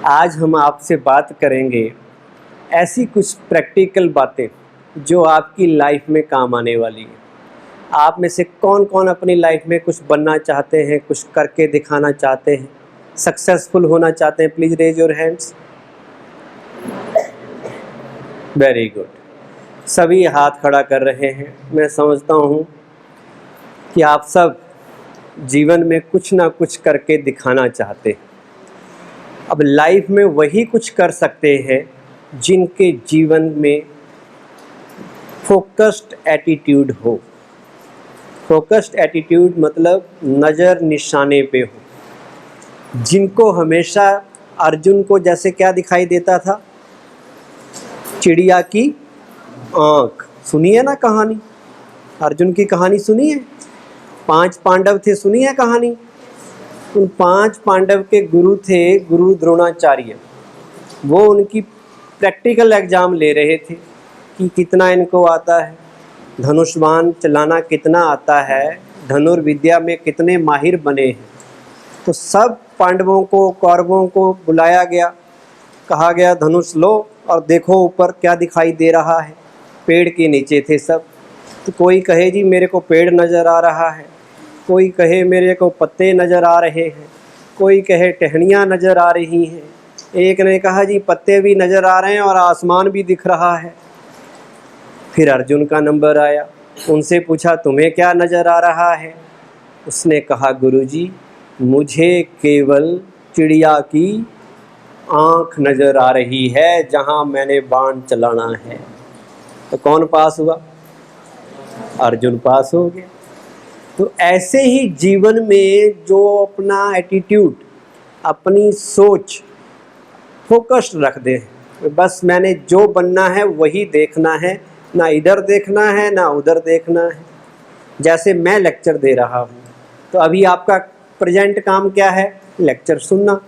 आज हम आपसे बात करेंगे ऐसी कुछ प्रैक्टिकल बातें जो आपकी लाइफ में काम आने वाली है। आप में से कौन कौन अपनी लाइफ में कुछ बनना चाहते हैं, कुछ करके दिखाना चाहते हैं, सक्सेसफुल होना चाहते हैं? Please raise your hands. Very good, सभी हाथ खड़ा कर रहे हैं। मैं समझता हूँ कि आप सब जीवन में कुछ ना कुछ करके दिखाना चाहते हैं। अब लाइफ में वही कुछ कर सकते हैं जिनके जीवन में फोकस्ड एटीट्यूड हो। फोकस्ड एटीट्यूड मतलब नज़र निशाने पे हो। जिनको हमेशा अर्जुन को जैसे क्या दिखाई देता था? चिड़िया की आँख। सुनिए ना कहानी, अर्जुन की कहानी सुनी है? 5 पांडव थे, सुनी है कहानी? उन 5 पांडव के गुरु थे गुरु द्रोणाचार्य। वो उनकी प्रैक्टिकल एग्ज़ाम ले रहे थे कि कितना इनको आता है, धनुष बाण चलाना कितना आता है, धनुर्विद्या में कितने माहिर बने हैं। तो सब पांडवों को, कौरवों को बुलाया गया, कहा गया धनुष लो और देखो ऊपर क्या दिखाई दे रहा है। पेड़ के नीचे थे सब। तो कोई कहे जी मेरे को पेड़ नज़र आ रहा है, कोई कहे मेरे को पत्ते नज़र आ रहे हैं, कोई कहे टहनियाँ नज़र आ रही हैं। एक ने कहा जी पत्ते भी नज़र आ रहे हैं और आसमान भी दिख रहा है। फिर अर्जुन का नंबर आया, उनसे पूछा तुम्हें क्या नज़र आ रहा है? उसने कहा गुरुजी मुझे केवल चिड़िया की आँख नज़र आ रही है जहाँ मैंने बाण चलाना है। तो कौन पास हुआ? अर्जुन पास हो गया। तो ऐसे ही जीवन में जो अपना एटीट्यूड, अपनी सोच फोकस्ड रख दे, बस मैंने जो बनना है वही देखना है, ना इधर देखना है ना उधर देखना है। जैसे मैं लेक्चर दे रहा हूँ, तो अभी आपका प्रेजेंट काम क्या है? लेक्चर सुनना।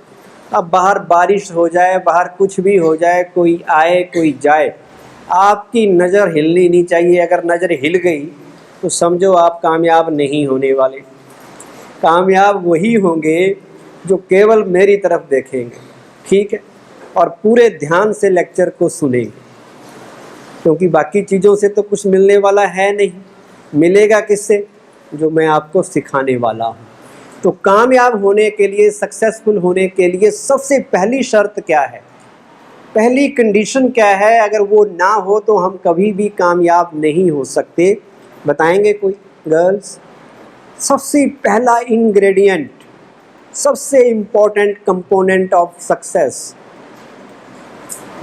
अब बाहर बारिश हो जाए, बाहर कुछ भी हो जाए, कोई आए कोई जाए, आपकी नज़र हिलनी नहीं चाहिए। अगर नज़र हिल गई तो समझो आप कामयाब नहीं होने वाले। कामयाब वही होंगे जो केवल मेरी तरफ देखेंगे, ठीक है, और पूरे ध्यान से लेक्चर को सुनेंगे, क्योंकि बाकी चीज़ों से तो कुछ मिलने वाला है नहीं। मिलेगा किससे? जो मैं आपको सिखाने वाला हूँ। तो कामयाब होने के लिए, सक्सेसफुल होने के लिए सबसे पहली शर्त क्या है, पहली कंडीशन क्या है? अगर वो ना हो तो हम कभी भी कामयाब नहीं हो सकते। बताएंगे कोई गर्ल्स? सबसे पहला इंग्रेडिएंट, सबसे इम्पोर्टेंट कंपोनेंट ऑफ सक्सेस,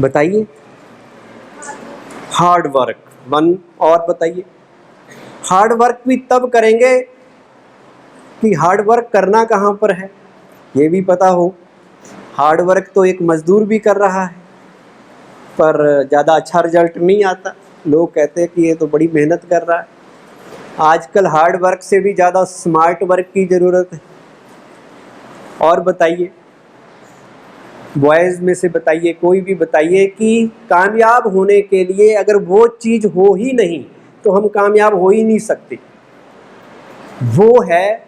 बताइए। Hard work. वन और बताइए। हार्ड वर्क भी तब करेंगे कि हार्ड वर्क करना कहाँ पर है ये भी पता हो। हार्ड वर्क तो एक मज़दूर भी कर रहा है पर ज़्यादा अच्छा रिजल्ट नहीं आता। लोग कहते हैं कि ये तो बड़ी मेहनत कर रहा है। आजकल हार्ड वर्क से भी ज़्यादा स्मार्ट वर्क की ज़रूरत है। और बताइए, बॉयज़ में से बताइए, कोई भी बताइए कि कामयाब होने के लिए अगर वो चीज़ हो ही नहीं तो हम कामयाब हो ही नहीं सकते। वो है,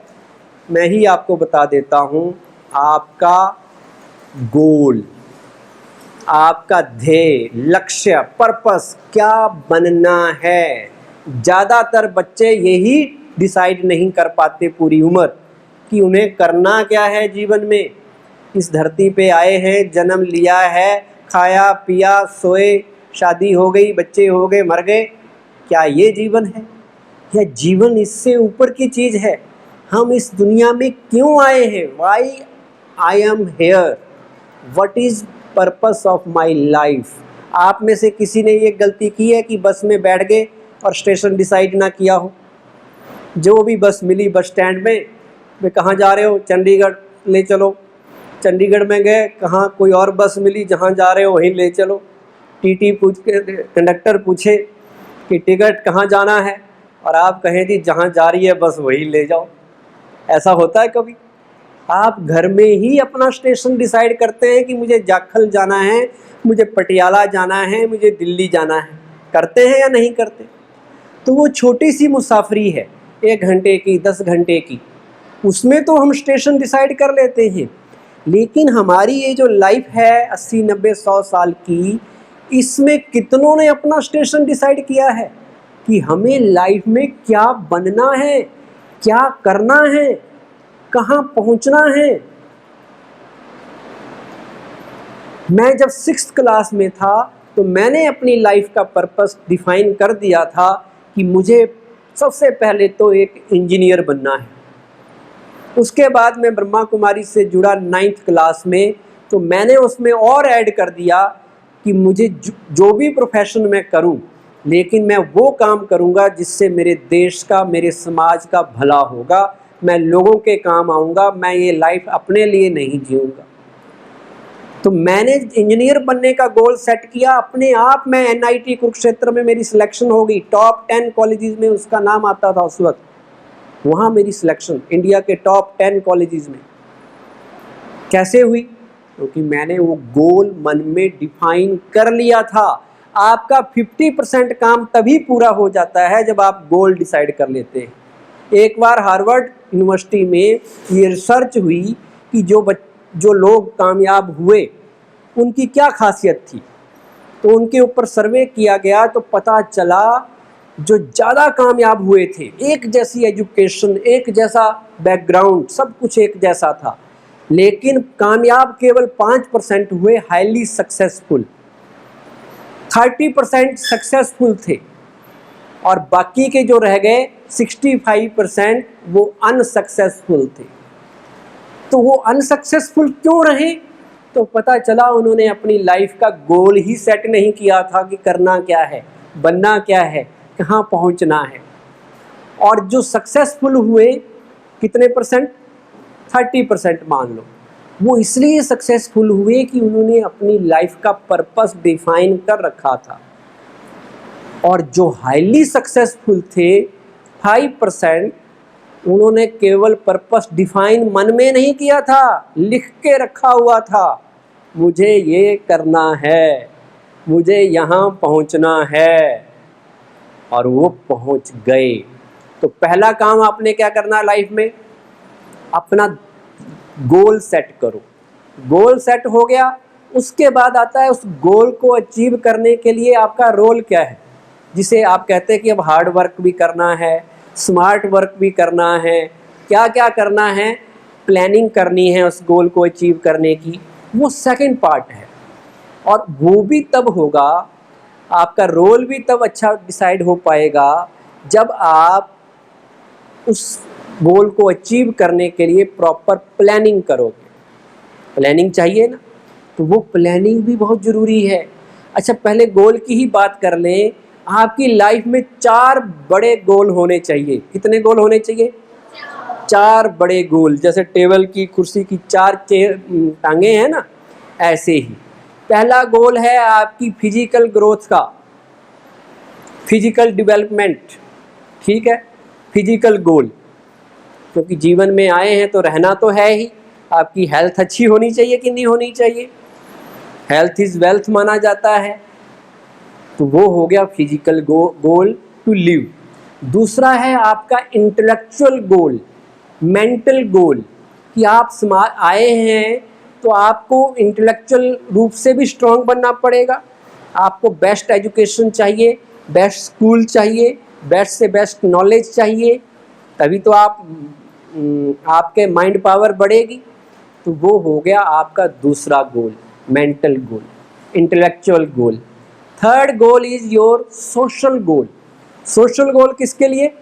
मैं ही आपको बता देता हूँ, आपका गोल, आपका ध्येय, लक्ष्य, पर्पस, क्या बनना है। ज़्यादातर बच्चे यही डिसाइड नहीं कर पाते पूरी उम्र कि उन्हें करना क्या है जीवन में। इस धरती पे आए हैं, जन्म लिया है, खाया पिया, सोए, शादी हो गई, बच्चे हो गए, मर गए, क्या ये जीवन है? या जीवन इससे ऊपर की चीज़ है? हम इस दुनिया में क्यों आए हैं? Why I am here, what is purpose of my life. आप में से किसी ने ये गलती की है कि बस में बैठ गए और स्टेशन डिसाइड ना किया हो? जो भी बस मिली बस स्टैंड में, वे कहाँ जा रहे हो? चंडीगढ़, ले चलो। चंडीगढ़ में गए, कहाँ कोई और बस मिली, जहाँ जा रहे हो वहीं ले चलो। टीटी पूछ के, कंडक्टर पूछे कि टिकट कहाँ जाना है, और आप कहें जी जहाँ जा रही है बस वहीं ले जाओ। ऐसा होता है कभी? आप घर में ही अपना स्टेशन डिसाइड करते हैं कि मुझे जाखल जाना है, मुझे पटियाला जाना है, मुझे दिल्ली जाना है। करते हैं या नहीं करते? तो वो छोटी सी मुसाफरी है, 1 घंटे की, 10 घंटे की, उसमें तो हम स्टेशन डिसाइड कर लेते हैं। लेकिन हमारी ये जो लाइफ है 80 90 100 साल की, इसमें कितनों ने अपना स्टेशन डिसाइड किया है कि हमें लाइफ में क्या बनना है, क्या करना है, कहाँ पहुँचना है। मैं जब 6th क्लास में था तो मैंने अपनी लाइफ का पर्पस डिफाइन कर दिया था कि मुझे सबसे पहले तो एक इंजीनियर बनना है। उसके बाद मैं ब्रह्मा कुमारी से जुड़ा 9th क्लास में, तो मैंने उसमें और ऐड कर दिया कि मुझे जो भी प्रोफेशन मैं करूं, लेकिन मैं वो काम करूंगा जिससे मेरे देश का, मेरे समाज का भला होगा, मैं लोगों के काम आऊँगा, मैं ये लाइफ अपने लिए नहीं जीऊँगा। तो मैंने इंजीनियर बनने का गोल सेट किया अपने आप। मैं NIT कुरुक्षेत्र में मेरी सिलेक्शन हो गई, टॉप 10 कॉलेजेस में उसका नाम आता था उस वक्त, वहाँ मेरी सिलेक्शन इंडिया के टॉप 10 कॉलेजेस में। कैसे हुई? क्योंकि मैंने वो गोल मन में डिफाइन कर लिया था। आपका 50% काम तभी पूरा हो जाता है जब आप गोल डिसाइड कर लेते हैं। एक बार हार्वर्ड यूनिवर्सिटी में ये रिसर्च हुई कि जो लोग कामयाब हुए उनकी क्या खासियत थी, तो उनके ऊपर सर्वे किया गया तो पता चला जो ज़्यादा कामयाब हुए थे, एक जैसी एजुकेशन, एक जैसा बैकग्राउंड, सब कुछ एक जैसा था, लेकिन कामयाब केवल 5% हुए हाईली सक्सेसफुल। 30% सक्सेसफुल थे और बाकी के जो रह गए 65% वो अनसक्सेसफुल थे। तो वो अनसक्सेसफुल क्यों रहे? तो पता चला उन्होंने अपनी लाइफ का गोल ही सेट नहीं किया था कि करना क्या है, बनना क्या है, कहाँ पहुँचना है। और जो सक्सेसफुल हुए कितने परसेंट? 30% मान लो। वो इसलिए सक्सेसफुल हुए कि उन्होंने अपनी लाइफ का पर्पस डिफाइन कर रखा था। और जो हाईली सक्सेसफुल थे 5%, उन्होंने केवल पर्पस डिफाइन मन में नहीं किया था, लिख के रखा हुआ था, मुझे ये करना है, मुझे यहाँ पहुँचना है, और वो पहुँच गए। तो पहला काम आपने क्या करना है लाइफ में? अपना गोल सेट करो। गोल सेट हो गया, उसके बाद आता है उस गोल को अचीव करने के लिए आपका रोल क्या है, जिसे आप कहते हैं कि अब हार्ड वर्क भी करना है, स्मार्ट वर्क भी करना है, क्या क्या करना है, प्लानिंग करनी है उस गोल को अचीव करने की, वो सेकंड पार्ट है। और वो भी तब होगा, आपका रोल भी तब अच्छा डिसाइड हो पाएगा जब आप उस गोल को अचीव करने के लिए प्रॉपर प्लानिंग करोगे। प्लानिंग चाहिए ना, तो वो प्लानिंग भी बहुत ज़रूरी है। अच्छा, पहले गोल की ही बात कर लें। आपकी लाइफ में 4 बड़े गोल होने चाहिए। कितने गोल होने चाहिए? 4 बड़े गोल। जैसे टेबल की, कुर्सी की 4 टांगे हैं ना, ऐसे ही पहला गोल है आपकी फिजिकल ग्रोथ का, फिजिकल डेवलपमेंट। ठीक है, फिजिकल गोल, क्योंकि जीवन में आए हैं तो रहना तो है ही। आपकी हेल्थ अच्छी होनी चाहिए कि नहीं होनी चाहिए? हेल्थ इज़ वेल्थ माना जाता है। तो वो हो गया फिजिकल गोल टू लिव। दूसरा है आपका इंटेलेक्चुअल गोल, मेंटल गोल, कि आप आए हैं तो आपको इंटेलेक्चुअल रूप से भी स्ट्रांग बनना पड़ेगा। आपको बेस्ट एजुकेशन चाहिए, बेस्ट स्कूल चाहिए, बेस्ट से बेस्ट नॉलेज चाहिए, तभी तो आपके माइंड पावर बढ़ेगी। तो वो हो गया आपका दूसरा goal, mental goal, intellectual goal. Third goal is your social goal. Social goal किसके लिए?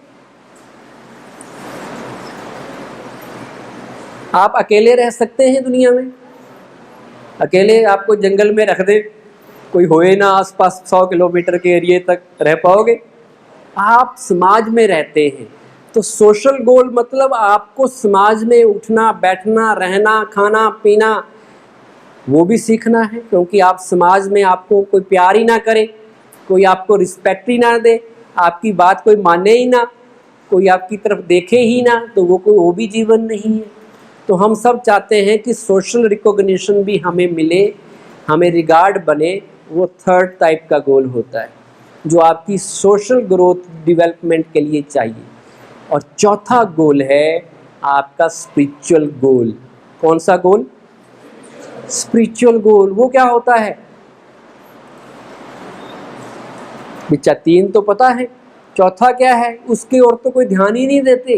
आप अकेले रह सकते हैं दुनिया में? अकेले आपको जंगल में रख दे, कोई होए ना आसपास 100 किलोमीटर के एरिए तक, रह पाओगे? आप समाज में रहते हैं, तो सोशल गोल मतलब आपको समाज में उठना, बैठना, रहना, खाना पीना, वो भी सीखना है। क्योंकि आप समाज में आपको कोई प्यार ही ना करे, कोई आपको रिस्पेक्ट ही ना दे, आपकी बात कोई माने ही ना, कोई आपकी तरफ देखे ही ना, तो वो भी जीवन नहीं है। तो हम सब चाहते हैं कि सोशल रिकॉग्निशन भी हमें मिले, हमें रिगार्ड बने। वो थर्ड टाइप का गोल होता है जो आपकी सोशल ग्रोथ डेवलपमेंट के लिए चाहिए। और चौथा गोल है आपका स्पिरिचुअल गोल। कौन सा गोल? स्पिरिचुअल गोल वो क्या होता है? बिच्चा 3 तो पता है, चौथा क्या है उसकी ओर तो कोई ध्यान ही नहीं देते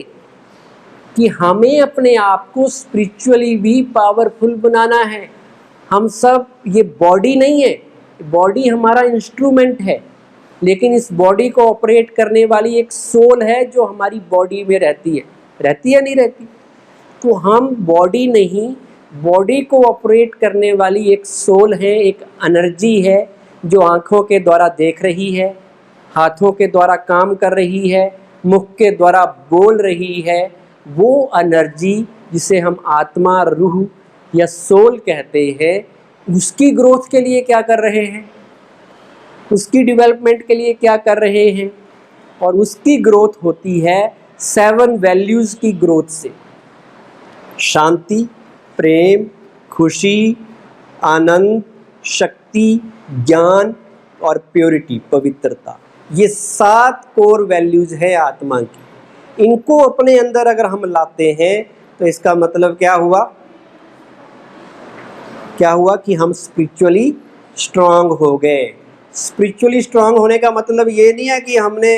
कि हमें अपने आप को स्पिरिचुअली भी पावरफुल बनाना है। हम सब, ये बॉडी नहीं है, बॉडी हमारा इंस्ट्रूमेंट है, लेकिन इस बॉडी को ऑपरेट करने वाली एक सोल है जो हमारी बॉडी में रहती है नहीं रहती? तो हम बॉडी नहीं, बॉडी को ऑपरेट करने वाली एक सोल है, एक एनर्जी है जो आँखों के द्वारा देख रही है, हाथों के द्वारा काम कर रही है, मुख के द्वारा बोल रही है। वो एनर्जी जिसे हम आत्मा, रूह या सोल कहते हैं, उसकी ग्रोथ के लिए क्या कर रहे हैं, उसकी डेवलपमेंट के लिए क्या कर रहे हैं? और उसकी ग्रोथ होती है 7 वैल्यूज़ की ग्रोथ से। शांति, प्रेम, खुशी, आनंद, शक्ति, ज्ञान और प्योरिटी, पवित्रता। ये 7 कोर वैल्यूज़ है आत्मा की। इनको अपने अंदर अगर हम लाते हैं तो इसका मतलब क्या हुआ कि हम स्पिरिचुअली स्ट्रांग हो गए। स्पिरिचुअली स्ट्रांग होने का मतलब ये नहीं है कि हमने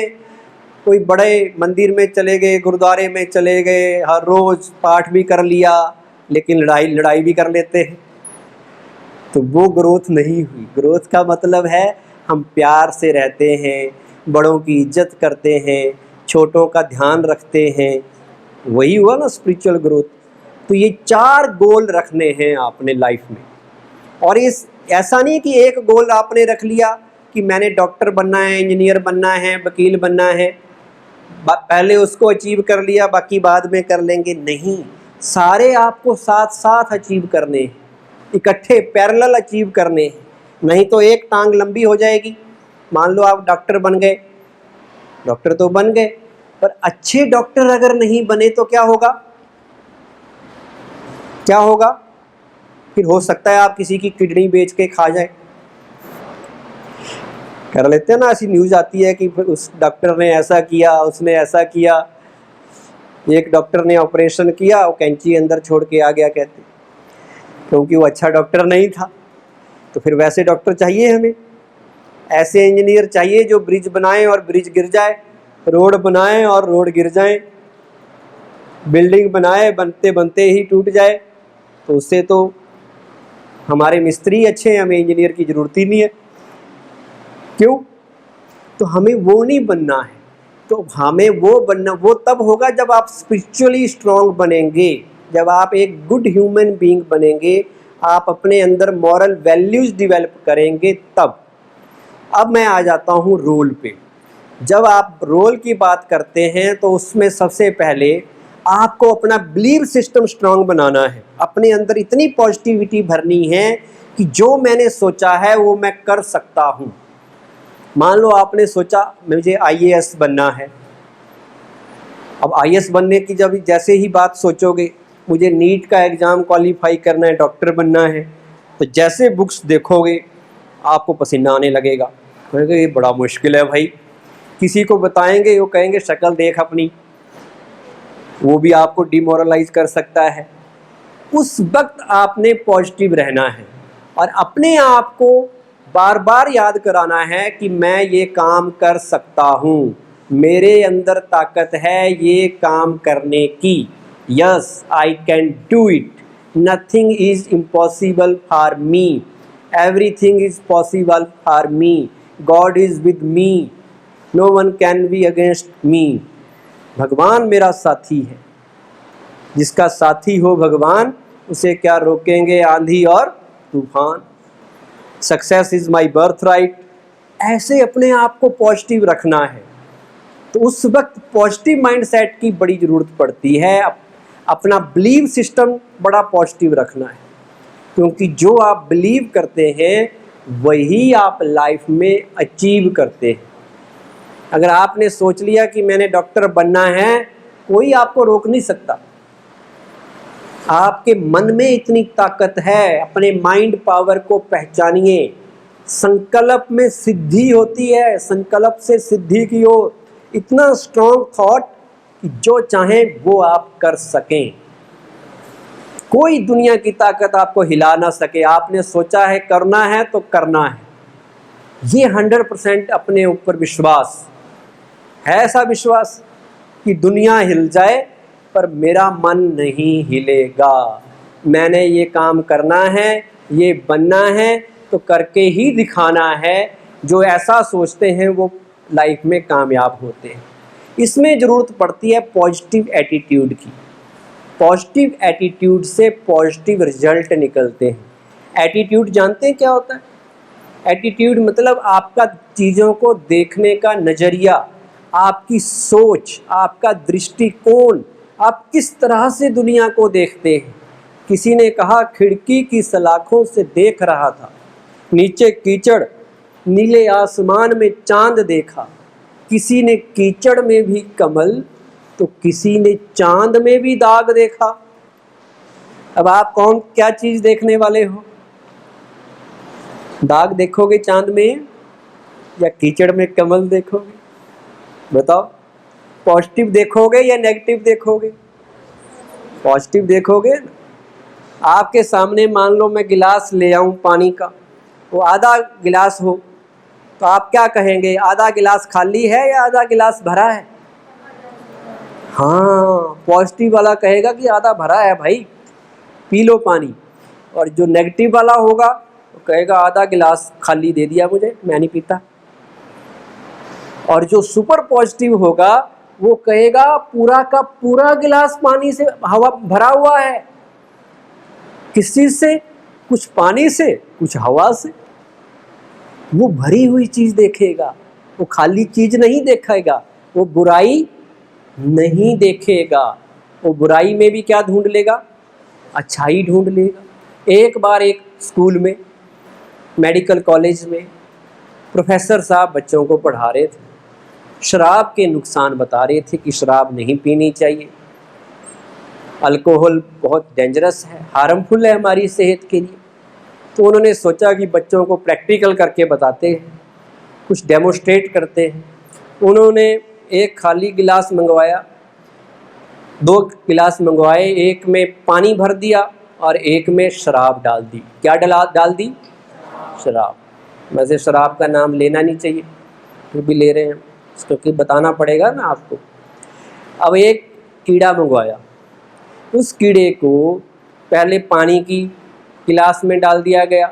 कोई बड़े मंदिर में चले गए, गुरुद्वारे में चले गए, हर रोज़ पाठ भी कर लिया, लेकिन लड़ाई भी कर लेते हैं, तो वो ग्रोथ नहीं हुई। ग्रोथ का मतलब है हम प्यार से रहते हैं, बड़ों की इज्जत करते हैं, छोटों का ध्यान रखते हैं, वही हुआ ना स्पिरिचुअल ग्रोथ। तो ये 4 गोल रखने हैं आपने लाइफ में। और इस ऐसा नहीं कि एक गोल आपने रख लिया कि मैंने डॉक्टर बनना है, इंजीनियर बनना है, वकील बनना है, पहले उसको अचीव कर लिया, बाकी बाद में कर लेंगे। नहीं, सारे आपको साथ साथ अचीव करने हैं, इकट्ठे पैरेलल अचीव करने हैं, नहीं तो एक टांग लंबी हो जाएगी। मान लो आप डॉक्टर बन गए, डॉक्टर तो बन गए, पर अच्छे डॉक्टर अगर नहीं बने तो क्या होगा? फिर हो सकता है आप किसी की किडनी बेच के खा जाए। कर लेते हैं ना, ऐसी न्यूज़ आती है कि उस डॉक्टर ने ऐसा किया, उसने ऐसा किया। एक डॉक्टर ने ऑपरेशन किया, वो कैंची अंदर छोड़ के आ गया, कहते क्योंकि वो अच्छा डॉक्टर नहीं था। तो फिर वैसे डॉक्टर चाहिए हमें, ऐसे इंजीनियर चाहिए जो ब्रिज बनाएं और ब्रिज गिर जाए, रोड बनाएं और रोड गिर जाए, बिल्डिंग बनाए बनते बनते ही टूट जाए। तो उससे तो हमारे मिस्त्री अच्छे हैं, हमें इंजीनियर की ज़रूरत ही नहीं है। क्यों? तो हमें वो नहीं बनना है। तो हमें वो तब होगा जब आप स्पिरिचुअली स्ट्रांग बनेंगे, जब आप एक गुड ह्यूमन बीइंग बनेंगे, आप अपने अंदर मॉरल वैल्यूज़ डेवलप करेंगे तब। अब मैं आ जाता हूँ रोल पे। जब आप रोल की बात करते हैं तो उसमें सबसे पहले आपको अपना बिलीफ सिस्टम स्ट्रांग बनाना है। अपने अंदर इतनी पॉजिटिविटी भरनी है कि जो मैंने सोचा है वो मैं कर सकता हूँ। मान लो आपने सोचा मुझे IAS बनना है। अब IAS बनने की जब जैसे ही बात सोचोगे, मुझे नीट का एग्ज़ाम क्वालिफाई करना है, डॉक्टर बनना है, तो जैसे बुक्स देखोगे आपको पसीना आने लगेगा। कहेंगे ये बड़ा मुश्किल है भाई। किसी को बताएंगे, वो कहेंगे शक्ल देख अपनी, वो भी आपको डिमोरलाइज कर सकता है। उस वक्त आपने पॉजिटिव रहना है और अपने आप को बार बार याद कराना है कि मैं ये काम कर सकता हूँ, मेरे अंदर ताकत है ये काम करने की। Yes, I can do it, nothing is impossible for me, everything is possible for me, God is with me, no one can be against me. भगवान मेरा साथी है, जिसका साथी हो भगवान, उसे क्या रोकेंगे आंधी और तूफान। Success is my birth right. ऐसे अपने आप को पॉजिटिव रखना है। तो उस वक्त पॉजिटिव माइंडसेट की बड़ी ज़रूरत पड़ती है। अपना बिलीव सिस्टम बड़ा पॉजिटिव रखना है, क्योंकि जो आप बिलीव करते हैं वही आप लाइफ में अचीव करते हैं। अगर आपने सोच लिया कि मैंने डॉक्टर बनना है, कोई आपको रोक नहीं सकता। आपके मन में इतनी ताकत है, अपने माइंड पावर को पहचानिए। संकल्प में सिद्धि होती है, संकल्प से सिद्धि की ओर। इतना स्ट्रॉन्ग थॉट कि जो चाहें वो आप कर सकें। कोई दुनिया की ताकत आपको हिला ना सके। आपने सोचा है करना है तो करना है, ये 100% अपने ऊपर विश्वास है। ऐसा विश्वास कि दुनिया हिल जाए पर मेरा मन नहीं हिलेगा। मैंने ये काम करना है, ये बनना है तो करके ही दिखाना है। जो ऐसा सोचते हैं वो लाइफ में कामयाब होते हैं। इसमें ज़रूरत पड़ती है पॉजिटिव एटीट्यूड की। पॉजिटिव एटीट्यूड से पॉजिटिव रिजल्ट निकलते हैं। एटीट्यूड जानते हैं क्या होता है? एटीट्यूड मतलब आपका चीज़ों को देखने का नज़रिया, आपकी सोच, आपका दृष्टिकोण, आप किस तरह से दुनिया को देखते हैं। किसी ने कहा खिड़की की सलाखों से देख रहा था, नीचे कीचड़, नीले आसमान में चांद देखा। किसी ने कीचड़ में भी कमल तो किसी ने चांद में भी दाग देखा। अब आप कौन क्या चीज़ देखने वाले हो? दाग देखोगे चांद में या कीचड़ में कमल देखोगे? बताओ, पॉजिटिव देखोगे या नेगेटिव देखोगे? पॉजिटिव देखोगे। आपके सामने मान लो मैं गिलास ले आऊं पानी का, वो आधा गिलास हो तो आप क्या कहेंगे? आधा गिलास खाली है या आधा गिलास भरा है? हाँ, पॉजिटिव वाला कहेगा कि आधा भरा है भाई, पी लो पानी। और जो नेगेटिव वाला होगा वो कहेगा आधा गिलास खाली दे दिया मुझे, मैं नहीं पीता। और जो सुपर पॉजिटिव होगा वो कहेगा पूरा का पूरा गिलास पानी से हवा भरा हुआ है। किस चीज़ से? कुछ पानी से, कुछ हवा से। वो भरी हुई चीज़ देखेगा, वो खाली चीज़ नहीं देखेगा, वो बुराई नहीं देखेगा। वो बुराई में भी क्या ढूंढ लेगा? अच्छाई ढूंढ लेगा। एक बार एक स्कूल में, मेडिकल कॉलेज में, प्रोफेसर साहब बच्चों को पढ़ा रहे थे, शराब के नुकसान बता रहे थे कि शराब नहीं पीनी चाहिए, अल्कोहल बहुत डेंजरस है, हार्मफुल है हमारी सेहत के लिए। तो उन्होंने सोचा कि बच्चों को प्रैक्टिकल करके बताते हैं, कुछ डेमोस्ट्रेट करते हैं। उन्होंने एक खाली गिलास मंगवाया, 2 गिलास मंगवाए, एक में पानी भर दिया और एक में शराब डाल दी। क्या डाल दी? शराब। वैसे शराब का नाम लेना नहीं चाहिए, फिर भी ले रहे हैं क्योंकि बताना पड़ेगा ना आपको। अब एक कीड़ा मंगवाया, उस कीड़े को पहले पानी की गिलास में डाल दिया गया,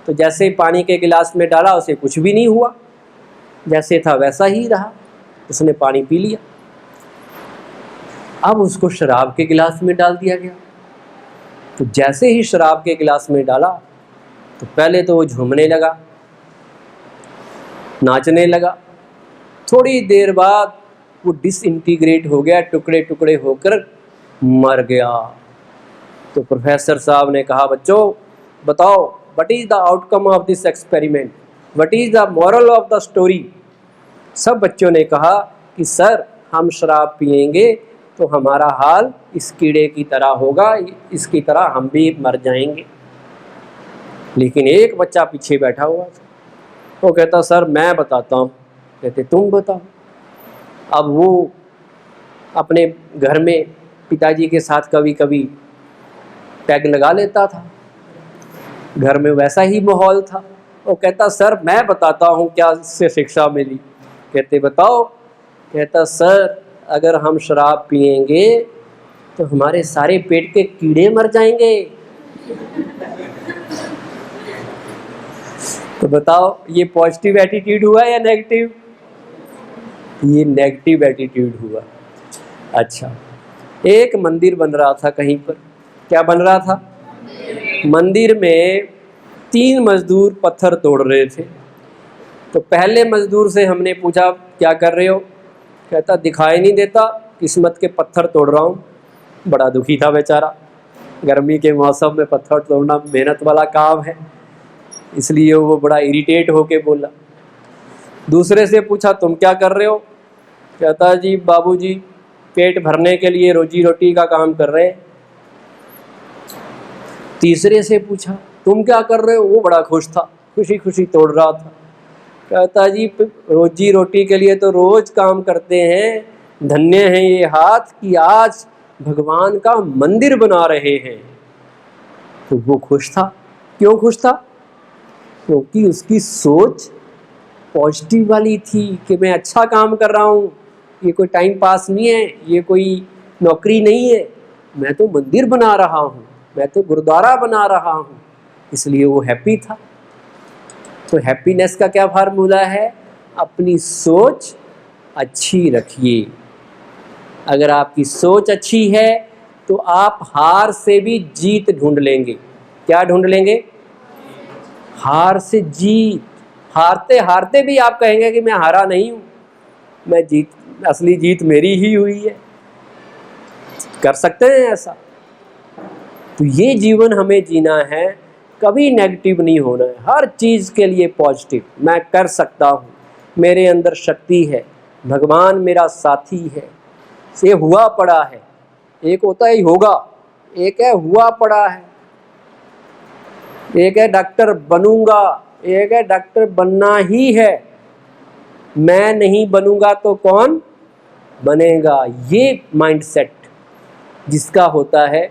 तो जैसे पानी के गिलास में डाला उसे कुछ भी नहीं हुआ, जैसे था वैसा ही रहा, उसने पानी पी लिया। अब उसको शराब के गिलास में डाल दिया गया, तो जैसे ही शराब के गिलास में डाला तो पहले तो वो झूमने लगा, नाचने लगा। थोड़ी देर बाद वो डिसइंटीग्रेट हो गया, टुकड़े टुकड़े होकर मर गया। तो प्रोफेसर साहब ने कहा बच्चों बताओ, what is the outcome of this experiment, what is the moral of the story. सब बच्चों ने कहा कि सर हम शराब पिएंगे तो हमारा हाल इस कीड़े की तरह होगा, इसकी तरह हम भी मर जाएंगे। लेकिन एक बच्चा पीछे बैठा हुआ था, वो कहता सर मैं बताता हूँ। कहते तुम बताओ। अब वो अपने घर में पिताजी के साथ कभी कभी पैग लगा लेता था, घर में वैसा ही माहौल था। वो कहता सर मैं बताता हूँ क्या इससे शिक्षा मिली। कहते बताओ। कहता सर अगर हम शराब पिएंगे तो हमारे सारे पेट के कीड़े मर जाएंगे। तो बताओ ये पॉजिटिव एटीट्यूड हुआ या नेगेटिव? ये नेगेटिव एटीट्यूड हुआ। अच्छा, एक मंदिर बन रहा था कहीं पर। क्या बन रहा था? मंदिर में 3 मजदूर पत्थर तोड़ रहे थे। तो पहले मजदूर से हमने पूछा क्या कर रहे हो? कहता दिखाई नहीं देता, किस्मत के पत्थर तोड़ रहा हूँ। बड़ा दुखी था बेचारा, गर्मी के मौसम में पत्थर तोड़ना मेहनत वाला काम है, इसलिए वो बड़ा इरिटेट होके बोला। दूसरे से पूछा तुम क्या कर रहे हो? कहता जी बाबूजी पेट भरने के लिए रोजी रोटी का काम कर रहे हैं। तीसरे से पूछा तुम क्या कर रहे हो? वो बड़ा खुश था, खुशी खुशी तोड़ रहा था। कहता जी रोजी रोटी के लिए तो रोज काम करते हैं, धन्य हैं ये हाथ कि आज भगवान का मंदिर बना रहे हैं। तो वो खुश था। क्यों खुश था? क्योंकि उसकी सोच पॉजिटिव वाली थी कि मैं अच्छा काम कर रहा हूँ, ये कोई टाइम पास नहीं है, ये कोई नौकरी नहीं है, मैं तो मंदिर बना रहा हूँ, मैं तो गुरुद्वारा बना रहा हूँ। इसलिए वो हैप्पी था। तो हैप्पीनेस का क्या फार्मूला है? अपनी सोच अच्छी रखिए। अगर आपकी सोच अच्छी है तो आप हार से भी जीत ढूंढ लेंगे। क्या ढूंढ लेंगे? हार से जीत। हारते हारते भी आप कहेंगे कि मैं हारा नहीं हूँ, मैं जीत, असली जीत मेरी ही हुई है। कर सकते हैं ऐसा? तो ये जीवन हमें जीना है, कभी नेगेटिव नहीं होना है, हर चीज़ के लिए पॉजिटिव। मैं कर सकता हूँ, मेरे अंदर शक्ति है, भगवान मेरा साथी है। ये हुआ पड़ा है, एक होता है होगा, एक है हुआ पड़ा है, एक है डॉक्टर बनूंगा, एक है डॉक्टर बनना ही है, मैं नहीं बनूंगा तो कौन बनेगा। ये माइंडसेट जिसका होता है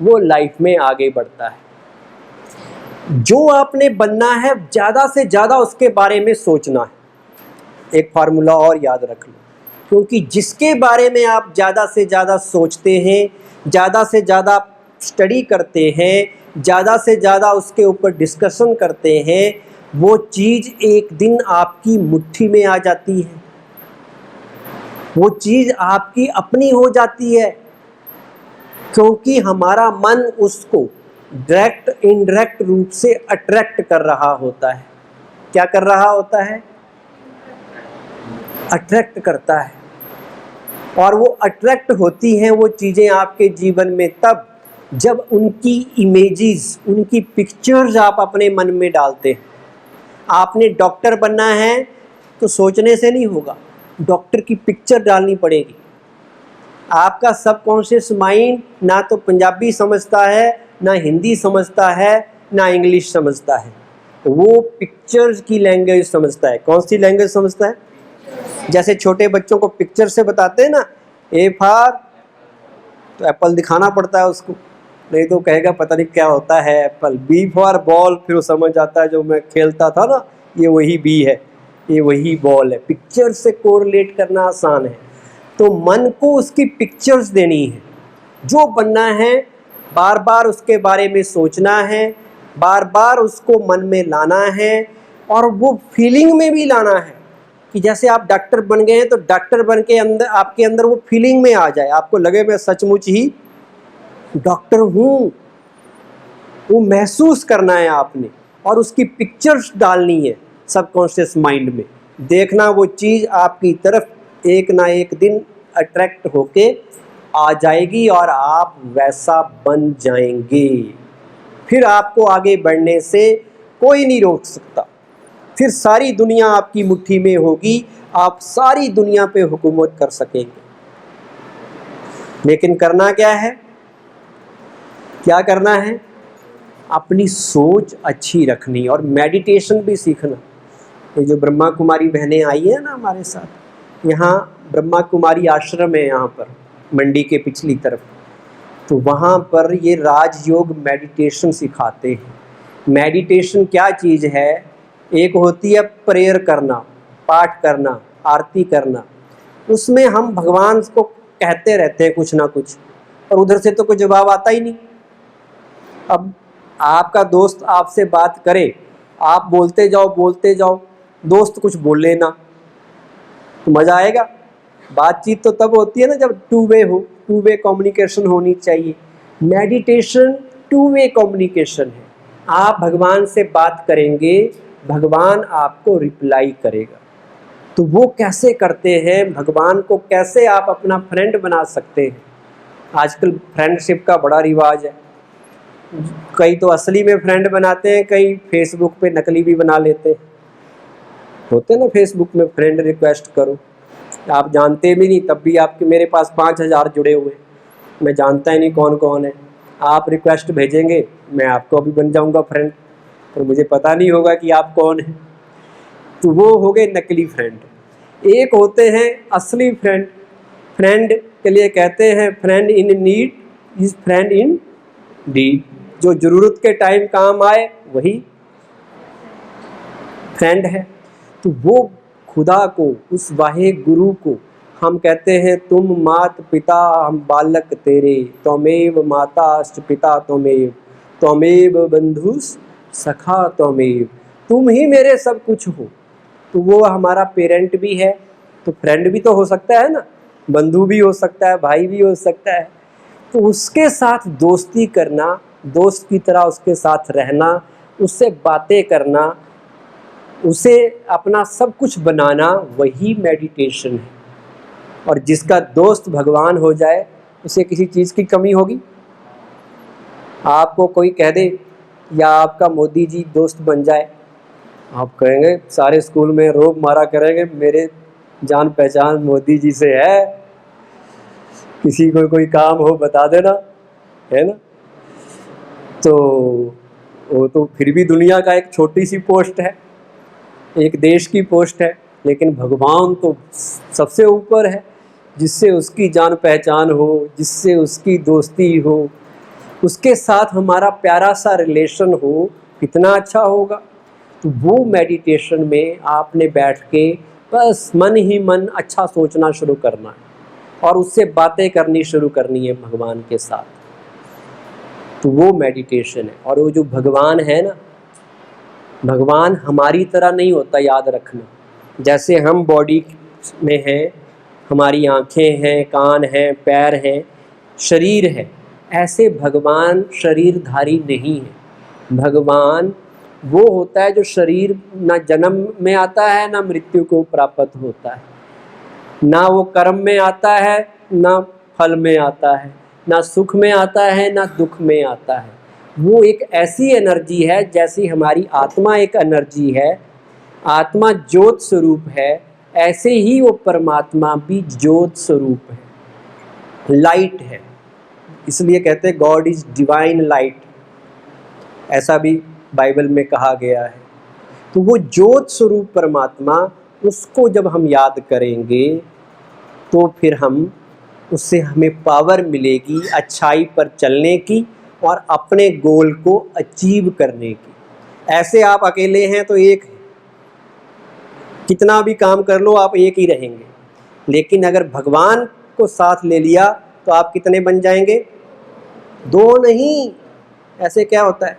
वो लाइफ में आगे बढ़ता है। जो आपने बनना है ज़्यादा से ज़्यादा उसके बारे में सोचना है। एक फार्मूला और याद रख लो, क्योंकि जिसके बारे में आप ज़्यादा से ज़्यादा सोचते हैं, ज़्यादा से ज़्यादा स्टडी करते हैं, ज़्यादा से ज़्यादा उसके ऊपर डिस्कशन करते हैं, वो चीज़ एक दिन आपकी मुट्ठी में आ जाती है, वो चीज़ आपकी अपनी हो जाती है। क्योंकि हमारा मन उसको डायरेक्ट इनडायरेक्ट रूप से अट्रैक्ट कर रहा होता है। क्या कर रहा होता है? अट्रैक्ट करता है। और वो अट्रैक्ट होती हैं वो चीज़ें आपके जीवन में तब जब उनकी इमेजेस, उनकी पिक्चर्स आप अपने मन में डालते हैं। आपने डॉक्टर बनना है तो सोचने से नहीं होगा, डॉक्टर की पिक्चर डालनी पड़ेगी। आपका सबकॉन्शियस माइंड ना तो पंजाबी समझता है, ना हिंदी समझता है, ना इंग्लिश समझता है, वो पिक्चर्स की लैंग्वेज समझता है। कौन सी लैंग्वेज समझता है? जैसे छोटे बच्चों को पिक्चर से बताते हैं ना, ए फॉर, तो एप्पल दिखाना पड़ता है उसको, नहीं तो कहेगा पता नहीं क्या होता है एप्पल। बी फॉर बॉल, फिर वो समझ आता है जो मैं खेलता था ना, ये वही बी है, ये वही बॉल है। पिक्चर से कोरिलेट करना आसान है। तो मन को उसकी पिक्चर्स देनी है। जो बनना है बार बार उसके बारे में सोचना है, बार बार उसको मन में लाना है, और वो फीलिंग में भी लाना है कि जैसे आप डॉक्टर बन गए हैं तो डॉक्टर बन के अंदर आपके अंदर वो फीलिंग में आ जाए, आपको लगे मैं सचमुच ही डॉक्टर हूँ। वो महसूस करना है आपने, और उसकी पिक्चर्स डालनी है सबकॉन्शियस माइंड में। देखना वो चीज़ आपकी तरफ एक ना एक दिन अट्रैक्ट होके आ जाएगी और आप वैसा बन जाएंगे। फिर आपको आगे बढ़ने से कोई नहीं रोक सकता। फिर सारी दुनिया आपकी मुट्ठी में होगी, आप सारी दुनिया पे हुकूमत कर सकेंगे। लेकिन करना क्या है? क्या करना है? अपनी सोच अच्छी रखनी और मेडिटेशन भी सीखना। ये जो ब्रह्मा कुमारी बहनें आई हैं ना हमारे साथ, यहाँ ब्रह्मा कुमारी आश्रम है यहाँ पर मंडी के पिछली तरफ, तो वहाँ पर ये राजयोग मेडिटेशन सिखाते हैं। मेडिटेशन क्या चीज़ है? एक होती है प्रेयर करना, पाठ करना, आरती करना, उसमें हम भगवान को कहते रहते हैं कुछ ना कुछ, और उधर से तो कोई जवाब आता ही नहीं। अब आपका दोस्त आपसे बात करे, आप बोलते जाओ, दोस्त कुछ बोल लेना, तो मज़ा आएगा? बातचीत तो तब होती है ना जब टू वे कम्युनिकेशन होनी चाहिए। मेडिटेशन टू वे कम्युनिकेशन है। आप भगवान से बात करेंगे, भगवान आपको रिप्लाई करेगा। तो वो कैसे करते हैं? भगवान को कैसे आप अपना फ्रेंड बना सकते हैं? आजकल फ्रेंडशिप का बड़ा रिवाज है। कई तो असली में फ्रेंड बनाते हैं, कई फेसबुक पे नकली भी बना लेते हैं। होते ना फेसबुक में फ्रेंड रिक्वेस्ट करो, आप जानते भी नहीं, तब भी आपके मेरे पास 5000 जुड़े हुए, मैं जानता ही नहीं कौन कौन है। आप रिक्वेस्ट भेजेंगे, मैं आपको भी बन जाऊंगा फ्रेंड, पर मुझे पता नहीं होगा कि आप कौन हैं। तो वो हो गए नकली फ्रेंड। एक होते हैं असली फ्रेंड। फ्रेंड के लिए कहते हैं friend in need is friend in deed. जो ज़रूरत के टाइम काम आए वही फ्रेंड है। तो वो खुदा को, उस वाहे गुरु को हम कहते हैं, तुम मात पिता हम बालक तेरे, त्वमेव माता अष्ट पिता त्वमेव, त्वमेव बंधुस सखा त्वमेव, तुम ही मेरे सब कुछ हो। तो वो हमारा पेरेंट भी है, तो फ्रेंड भी तो हो सकता है ना, बंधु भी हो सकता है, भाई भी हो सकता है। तो उसके साथ दोस्ती करना, दोस्त की तरह उसके साथ रहना, उससे बातें करना, उसे अपना सब कुछ बनाना, वही मेडिटेशन है। और जिसका दोस्त भगवान हो जाए उसे किसी चीज़ की कमी होगी? आपको कोई कह दे या आपका मोदी जी दोस्त बन जाए, आप कहेंगे, सारे स्कूल में रोब मारा करेंगे, मेरे जान पहचान मोदी जी से है, किसी को कोई काम हो बता देना, है ना। तो वो तो फिर भी दुनिया का एक छोटी सी पोस्ट है, एक देश की पोस्ट है, लेकिन भगवान तो सबसे ऊपर है, जिससे उसकी जान पहचान हो, जिससे उसकी दोस्ती हो, उसके साथ हमारा प्यारा सा रिलेशन हो, कितना अच्छा होगा। तो वो मेडिटेशन में आपने बैठ के बस मन ही मन अच्छा सोचना शुरू करना है और उससे बातें करनी शुरू करनी है भगवान के साथ। तो वो मेडिटेशन है। और वो जो भगवान है ना, भगवान हमारी तरह नहीं होता, याद रखना। जैसे हम बॉडी में हैं, हमारी आँखें हैं, कान हैं, पैर हैं, शरीर है, ऐसे भगवान शरीरधारी नहीं है। भगवान वो होता है जो शरीर ना जन्म में आता है ना मृत्यु को प्राप्त होता है, ना वो कर्म में आता है ना फल में आता है, ना सुख में आता है ना दुख में आता है। वो एक ऐसी एनर्जी है जैसी हमारी आत्मा एक एनर्जी है, आत्मा ज्योत स्वरूप है, ऐसे ही वो परमात्मा भी ज्योत स्वरूप है, लाइट है। इसलिए कहते हैं गॉड इज डिवाइन लाइट, ऐसा भी बाइबल में कहा गया है। तो वो ज्योत स्वरूप परमात्मा, उसको जब हम याद करेंगे तो फिर हम उससे हमें पावर मिलेगी अच्छाई पर चलने की और अपने गोल को अचीव करने की। ऐसे आप अकेले हैं तो एक, कितना भी काम कर लो आप एक ही रहेंगे, लेकिन अगर भगवान को साथ ले लिया तो आप कितने बन जाएंगे? 2 नहीं, ऐसे क्या होता है,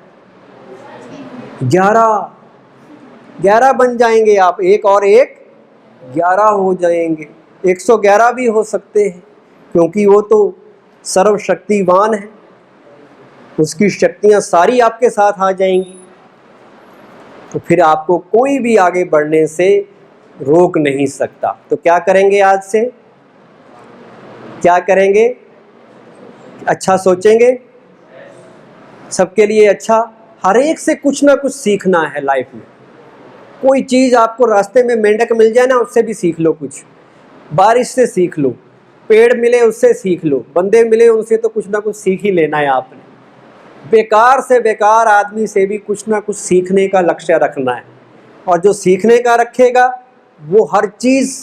11 बन जाएंगे आप, एक और एक 11 हो जाएंगे, 111 भी हो सकते हैं, क्योंकि वो तो सर्वशक्तिवान है, उसकी शक्तियाँ सारी आपके साथ आ जाएंगी। तो फिर आपको कोई भी आगे बढ़ने से रोक नहीं सकता। तो क्या करेंगे, आज से क्या करेंगे? अच्छा सोचेंगे, सबके लिए अच्छा, हर एक से कुछ ना कुछ सीखना है लाइफ में। कोई चीज़ आपको रास्ते में मेंढक मिल जाए ना, उससे भी सीख लो कुछ, बारिश से सीख लो, पेड़ मिले उससे सीख लो, बंदे मिले उनसे तो कुछ ना कुछ सीख ही लेना है आपने। बेकार से बेकार आदमी से भी कुछ ना कुछ सीखने का लक्ष्य रखना है, और जो सीखने का रखेगा वो हर चीज़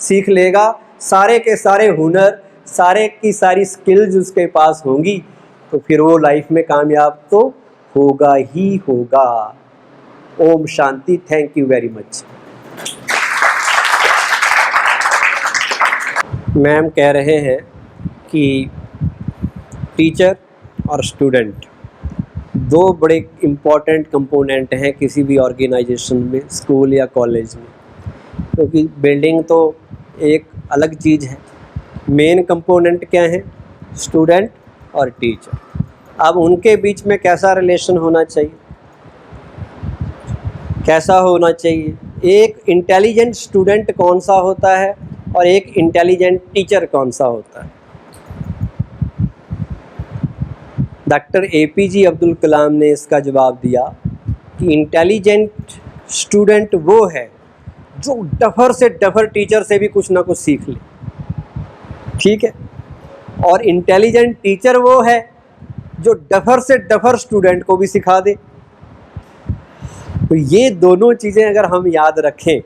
सीख लेगा, सारे के सारे हुनर, सारे की सारी स्किल्स उसके पास होंगी, तो फिर वो लाइफ में कामयाब तो होगा ही होगा। ओम शांति। Thank you very much. Ma'am कह रहे हैं कि टीचर और स्टूडेंट 2 बड़े इम्पॉर्टेंट कंपोनेंट हैं किसी भी ऑर्गेनाइजेशन में, स्कूल या कॉलेज में, क्योंकि बिल्डिंग तो एक अलग चीज़ है, मेन कंपोनेंट क्या है? स्टूडेंट और टीचर। अब उनके बीच में कैसा रिलेशन होना चाहिए, कैसा होना चाहिए? एक इंटेलिजेंट स्टूडेंट कौन सा होता है और एक इंटेलिजेंट टीचर कौन सा होता है? डॉक्टर APJ अब्दुल कलाम ने इसका जवाब दिया कि इंटेलिजेंट स्टूडेंट वो है जो डफर से डफर टीचर से भी कुछ ना कुछ सीख ले, ठीक है, और इंटेलिजेंट टीचर वो है जो डफर से डफर स्टूडेंट को भी सिखा दे। तो ये दोनों चीज़ें अगर हम याद रखें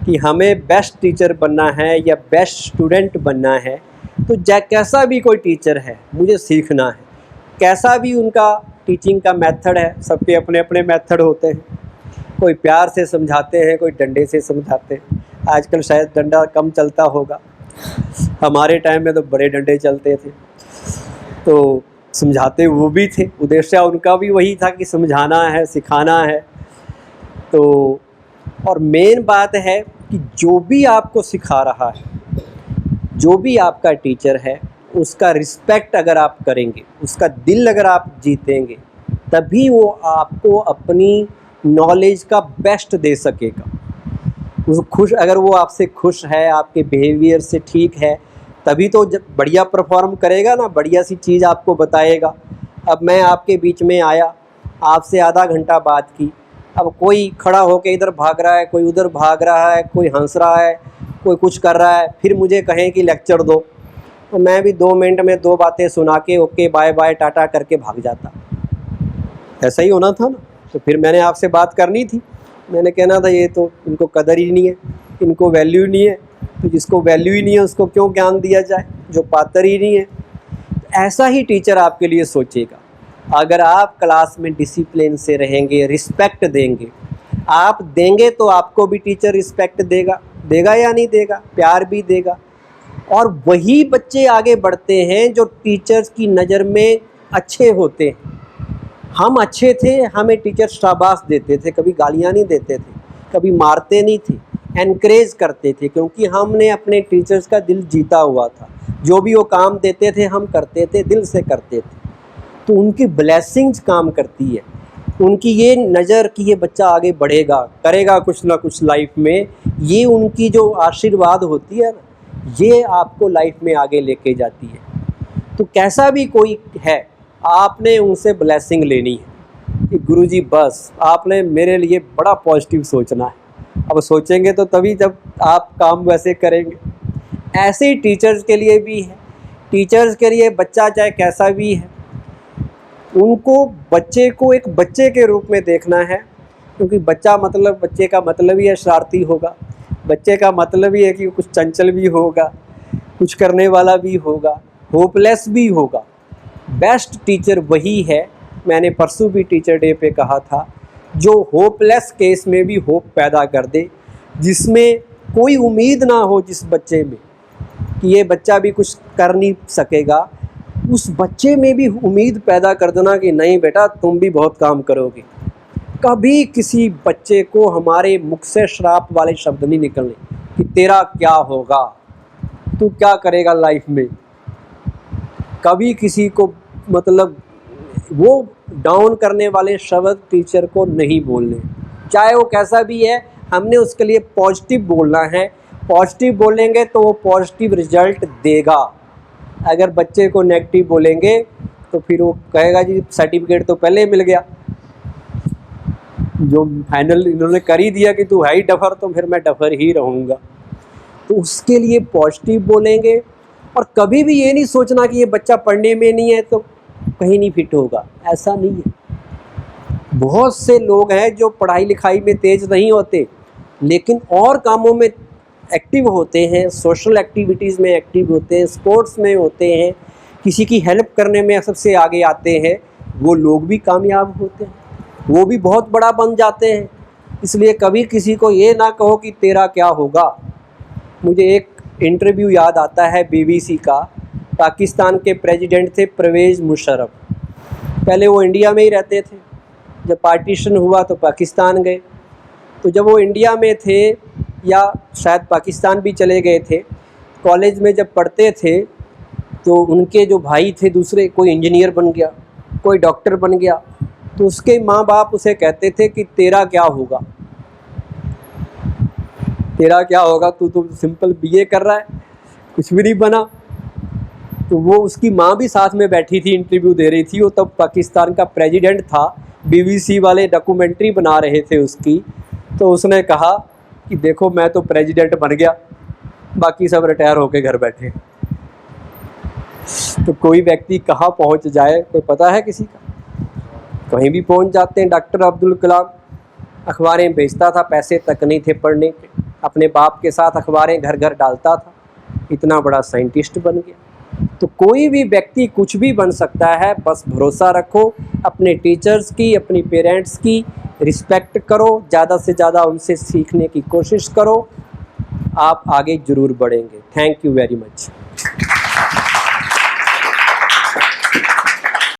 कि हमें बेस्ट टीचर बनना है या बेस्ट स्टूडेंट बनना है, तो कैसा भी कोई टीचर है मुझे सीखना है, कैसा भी उनका टीचिंग का मेथड है, सबके अपने अपने मेथड होते हैं। कोई प्यार से समझाते हैं, कोई डंडे से समझाते हैं। आजकल शायद डंडा कम चलता होगा, हमारे टाइम में तो बड़े डंडे चलते थे, तो समझाते वो भी थे, उद्देश्य उनका भी वही था कि समझाना है, सिखाना है। तो और मेन बात है कि जो भी आपको सिखा रहा है, जो भी आपका टीचर है, उसका रिस्पेक्ट अगर आप करेंगे, उसका दिल अगर आप जीतेंगे, तभी वो आपको अपनी नॉलेज का बेस्ट दे सकेगा। वो खुश, अगर वो आपसे खुश है, आपके बिहेवियर से ठीक है, तभी तो जब बढ़िया परफॉर्म करेगा ना, बढ़िया सी चीज़ आपको बताएगा। अब मैं आपके बीच में आया, आपसे आधा घंटा बात की, अब कोई खड़ा होकर इधर भाग रहा है, कोई उधर भाग रहा है, कोई हंस रहा है, कोई कुछ कर रहा है, फिर मुझे कहें कि लेक्चर दो, तो मैं भी 2 मिनट में 2 बातें सुना के ओके बाय बाय टाटा करके भाग जाता। ऐसा ही होना था ना। तो फिर मैंने आपसे बात करनी थी, मैंने कहना था ये तो इनको कदर ही नहीं है, इनको वैल्यू नहीं है, तो जिसको वैल्यू ही नहीं है उसको क्यों ज्ञान दिया जाए, जो पात्र ही नहीं है। ऐसा ही टीचर आपके लिए सोचेगा। अगर आप क्लास में डिसिप्लिन से रहेंगे, रिस्पेक्ट देंगे, आप देंगे तो आपको भी टीचर रिस्पेक्ट देगा, देगा या नहीं देगा, प्यार भी देगा। और वही बच्चे आगे बढ़ते हैं जो टीचर्स की नज़र में अच्छे होते हैं। हम अच्छे थे, हमें टीचर शाबाश देते थे, कभी गालियाँ नहीं देते थे, कभी मारते नहीं थे, एनकरेज करते थे, क्योंकि हमने अपने टीचर्स का दिल जीता हुआ था। जो भी वो काम देते थे हम करते थे, दिल से करते थे। तो उनकी ब्लेसिंग्स काम करती है, उनकी ये नज़र कि ये बच्चा आगे बढ़ेगा, करेगा कुछ ना कुछ लाइफ में, ये उनकी जो आशीर्वाद होती है ना, ये आपको लाइफ में आगे लेके जाती है। तो कैसा भी कोई है, आपने उनसे ब्लेसिंग लेनी है कि गुरुजी बस आपने मेरे लिए बड़ा पॉजिटिव सोचना है। अब सोचेंगे तो तभी जब आप काम वैसे करेंगे। ऐसे ही टीचर्स के लिए भी है। टीचर्स के लिए बच्चा चाहे कैसा भी है, उनको बच्चे को एक बच्चे के रूप में देखना है, क्योंकि बच्चा मतलब, बच्चे का मतलब ही है शरारती होगा, बच्चे का मतलब ही है कि कुछ चंचल भी होगा, कुछ करने वाला भी होगा, होपलेस भी होगा। बेस्ट टीचर वही है, मैंने परसों भी टीचर डे पे कहा था, जो होपलेस केस में भी होप पैदा कर दे, जिसमें कोई उम्मीद ना हो जिस बच्चे में कि ये बच्चा भी कुछ कर नहीं सकेगा, उस बच्चे में भी उम्मीद पैदा कर देना कि नहीं बेटा तुम भी बहुत काम करोगे। कभी किसी बच्चे को हमारे मुख से श्राप वाले शब्द नहीं निकलने कि तेरा क्या होगा, तू क्या करेगा लाइफ में। कभी किसी को मतलब वो डाउन करने वाले शब्द टीचर को नहीं बोलने, चाहे वो कैसा भी है, हमने उसके लिए पॉजिटिव बोलना है। पॉजिटिव बोलेंगे तो वो पॉजिटिव रिजल्ट देगा। अगर बच्चे को नेगेटिव बोलेंगे तो फिर वो कहेगा जी सर्टिफिकेट तो पहले ही मिल गया, जो फाइनल इन्होंने कर ही दिया कि तू है ही डफर, तो फिर मैं डफर ही रहूँगा। तो उसके लिए पॉजिटिव बोलेंगे। और कभी भी ये नहीं सोचना कि ये बच्चा पढ़ने में नहीं है तो कहीं नहीं फिट होगा, ऐसा नहीं है। बहुत से लोग हैं जो पढ़ाई लिखाई में तेज़ नहीं होते, लेकिन और कामों में एक्टिव होते हैं, सोशल एक्टिविटीज़ में एक्टिव होते हैं, स्पोर्ट्स में होते हैं, किसी की हेल्प करने में सबसे आगे आते हैं, वो लोग भी कामयाब होते हैं, वो भी बहुत बड़ा बन जाते हैं। इसलिए कभी किसी को ये ना कहो कि तेरा क्या होगा। मुझे एक इंटरव्यू याद आता है BBC का, पाकिस्तान के प्रेसिडेंट थे परवेज़ मुशर्रफ। पहले वो इंडिया में ही रहते थे, जब पार्टीशन हुआ तो पाकिस्तान गए। तो जब वो इंडिया में थे या शायद पाकिस्तान भी चले गए थे, कॉलेज में जब पढ़ते थे तो उनके जो भाई थे दूसरे, कोई इंजीनियर बन गया, कोई डॉक्टर बन गया, तो उसके माँ बाप उसे कहते थे कि तेरा क्या होगा, तेरा क्या होगा, तू तो सिंपल BA कर रहा है, कुछ भी नहीं बना। तो वो उसकी माँ भी साथ में बैठी थी, इंटरव्यू दे रही थी, वो तब पाकिस्तान का प्रेसिडेंट था। BBC वाले डॉक्यूमेंट्री बना रहे थे उसकी, तो उसने कहा कि देखो मैं तो प्रेसिडेंट बन गया, बाकी सब रिटायर होके घर बैठे। तो कोई व्यक्ति कहाँ पहुँच जाए कोई पता है किसी का, कहीं भी पहुँच जाते हैं। डॉक्टर अब्दुल कलाम अखबारें बेचता था, पैसे तक नहीं थे पढ़ने के, अपने बाप के साथ अखबारें घर घर डालता था, इतना बड़ा साइंटिस्ट बन गया। तो कोई भी व्यक्ति कुछ भी बन सकता है, बस भरोसा रखो, अपने टीचर्स की, अपनी पेरेंट्स की रिस्पेक्ट करो, ज़्यादा से ज़्यादा उनसे सीखने की कोशिश करो, आप आगे ज़रूर बढ़ेंगे। Thank you very much.